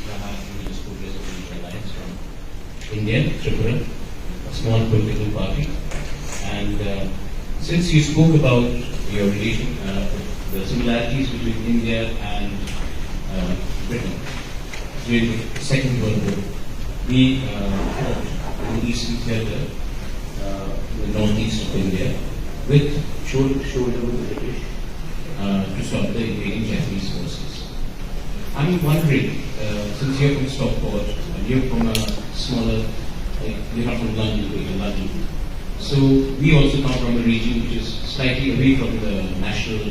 Maharaja, Religious Progressive Alliance from India, Tripura, a small political party. And since you spoke about your relation, the similarities between India and Britain during the Second World War, we fought in the Eastern Theatre, the northeast of India, with shoulder to shoulder with the British to stop the invading Japanese forces. I'm wondering, since you're from Stockport and you're from a smaller, you're not from London, but you're London. So we also come from a region which is slightly away from the national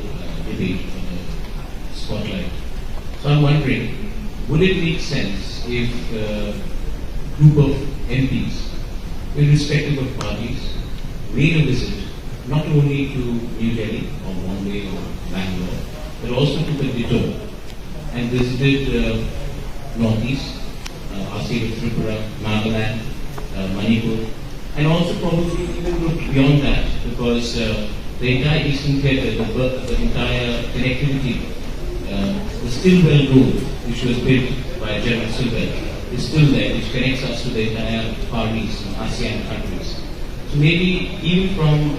debate or the spotlight. So I'm wondering, would it make sense if a group of MPs, irrespective of parties, made a visit not only to New Delhi or Bombay or Bangalore, but also to the detour and visited Northeast, our state of Tripura, Nagaland, Manipur, and also probably even look beyond that, because the entire Eastern Theatre, the entire connectivity, the Stilwell Road, which was built by General Stilwell, is still there, which connects us to the entire Far East and ASEAN countries. So maybe even from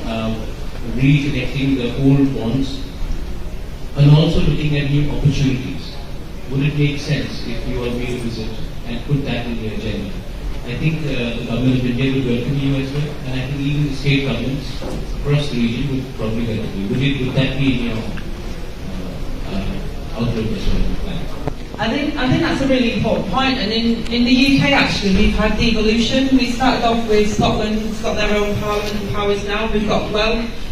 reconnecting the old bonds and also looking at new opportunities, would it make sense if you all made a visit and put that in the agenda? I think the government of India will welcome you as well, and I think even the state governments across the region would probably welcome you. Would that be in your outlook as well? I think that's a really important point, and in the UK actually we've had devolution. We started off with Scotland, it's got their own parliament and powers now. We've got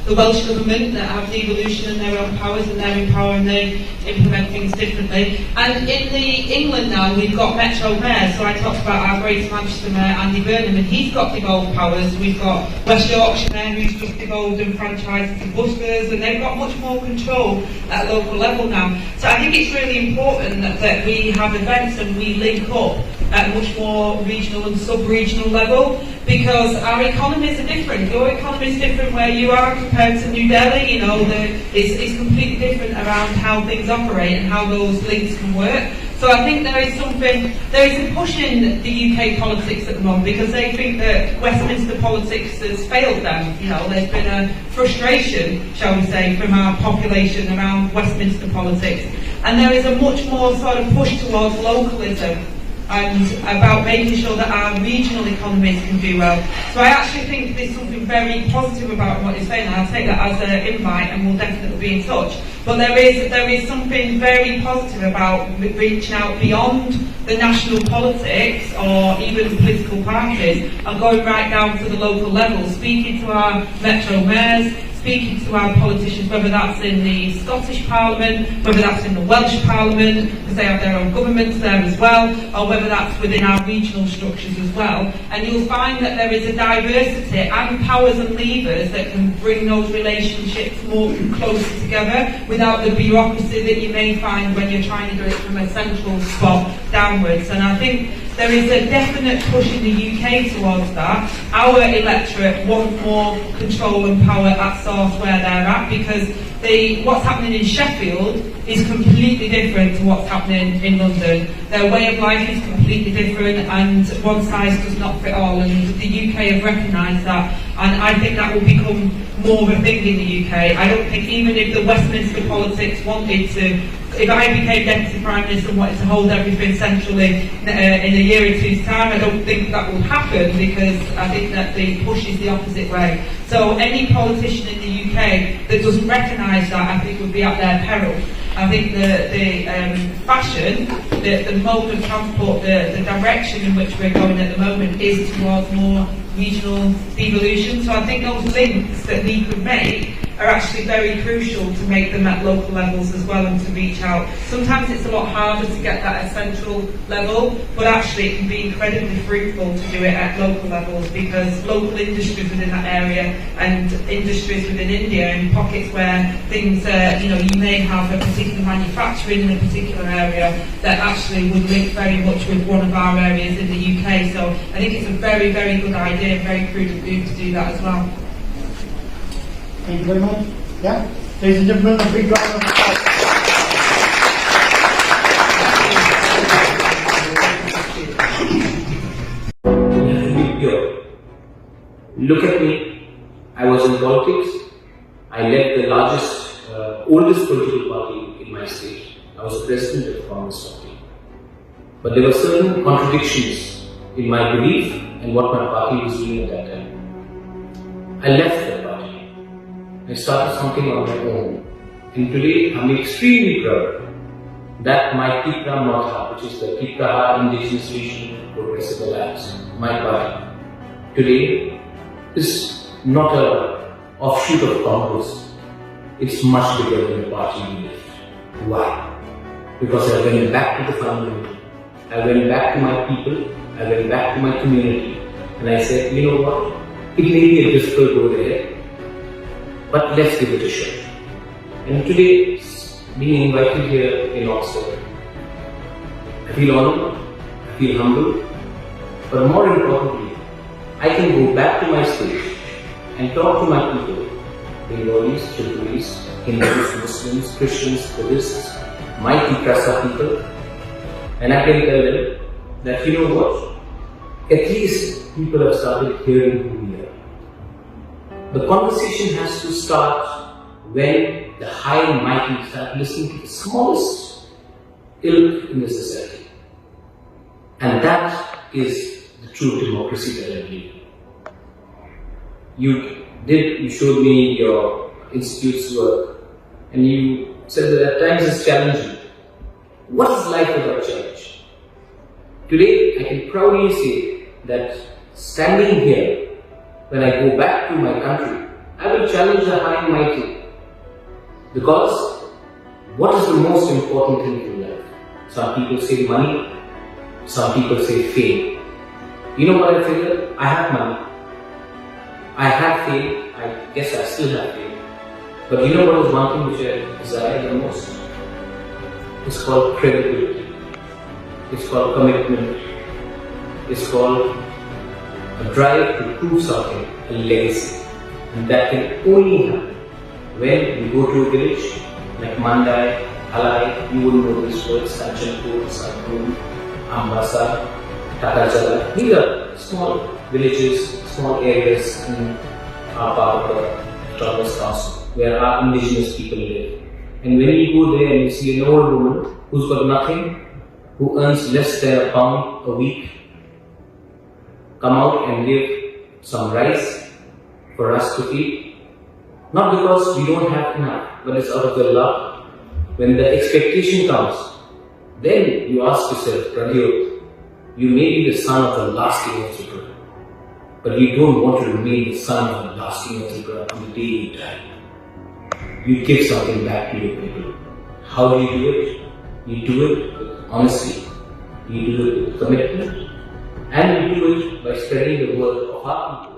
the Welsh government that have devolution and their own powers, and they're in power and they implement things differently. And in England now we've got Metro Mayors, so I talked about our Greater Manchester Mayor Andy Burnham, and he's got devolved powers. We've got West Yorkshire Mayor who's just devolved and franchised to buskers, and they've got much more control at local level now. So I think it's really important that we have events and we link up at a much more regional and sub-regional level, because our economies are different. Your economy is different where you are compared to New Delhi. You know, it's completely different around how things operate and how those links can work. So I think there is a push in the UK politics at the moment, because they think that Westminster politics has failed them. You know, there's been a frustration, shall we say, from our population around Westminster politics. And there is a much more sort of push towards localism and about making sure that our regional economies can do well. So I actually think there's something very positive about what you're saying, and I'll take that as an invite and we'll definitely be in touch. But there is something very positive about reaching out beyond the national politics or even political parties and going right down to the local level, speaking to our Metro Mayors, speaking to our politicians, whether that's in the Scottish Parliament, whether that's in the Welsh Parliament, because they have their own governments there as well, or whether that's within our regional structures as well. And you'll find that there is a diversity and powers and levers that can bring those relationships more closer together without the bureaucracy that you may find when you're trying to do it from a central spot downwards. And I think there is a definite push in the UK towards that. Our electorate want more control and power at source where they're at, because what's happening in Sheffield is completely different to what's happening in London. Their way of life is completely different, and one size does not fit all, and the UK have recognised that, and I think that will become more of a thing in the UK. I don't think even if the Westminster politics wanted to, if I became Deputy Prime Minister and wanted to hold everything centrally in a year or two's time, I don't think that will happen, because I think that the push is the opposite way. So any politician in the UK that doesn't recognise that, I think would be at their peril. I think the fashion, the mode of transport, the direction in which we're going at the moment is towards more regional devolution. So I think those links that we could make are actually very crucial to make them at local levels as well, and to reach out. Sometimes it's a lot harder to get that at central level, but actually it can be incredibly fruitful to do it at local levels, because local industries within that area and industries within India, in pockets where things, you may have a particular manufacturing in a particular area that actually would link very much with one of our areas in the UK. So I think it's a very, very good idea, very prudent move to do that as well. Thank you very much. Yeah, ladies and gentlemen, a big round of applause. look at me, I was in politics, I led the largest, oldest political party in my state. I was the president of the Congress party. But there were certain contradictions in my belief and what my party was doing at that time. I left that party. I started something on my own. And today I'm extremely proud that my Bikram Maharaja, which is the Bikram Indigenous Region Progressive Alliance, my party, today is not an offshoot of Congress. It's much bigger than the party we left. Why? Because I went back to the fundamental. I went back to my people. I went back to my community. And I said, you know what? It may be a difficult road ahead, but let's give it a shot. And today, being invited here in Oxford, I feel honored, I feel humble, but more importantly, I can go back to my state and talk to my people, Bengalis, Tripolis, Hindus, Muslims, Christians, Buddhists, my Tikrasa people, and I can tell them that, you know what, at least people have started hearing who we are. The conversation has to start when the high and mighty start listening to the smallest ilk in the society. And that is the true democracy that I believe. You showed me your institute's work, and you said that at times it's challenging. What is life without challenge? Today, I can proudly say that standing here, when I go back to my country, I will challenge the high and mighty. Because what is the most important thing in life? Some people say money, some people say fame. You know what I figure? I have money. I have fame. I guess I still have fame. But you know what is one thing which I desire the most? It's called credibility. It's called commitment. It's called a drive to prove something, a legacy. And that can only happen when you go to a village like Mandai, Halai, you wouldn't know these words, Sanchanpur, Sanpur, Ambasa, Takachala. These are small villages, small areas in our part of the Autonomous Council where our indigenous people live. And when you go there and you see an old woman who's got nothing, who earns less than £1 a week, come out and give some rice for us to eat. Not because we don't have enough, but it's out of the love. When the expectation comes, then you ask yourself, Prodyot, you may be the son of the last king of Tripura, but you don't want to remain the son of the last king of Tripura on the day you die. You give something back to your people. How do you do it? You do it with honesty, you do it with commitment, and you do it by spreading the word of our people.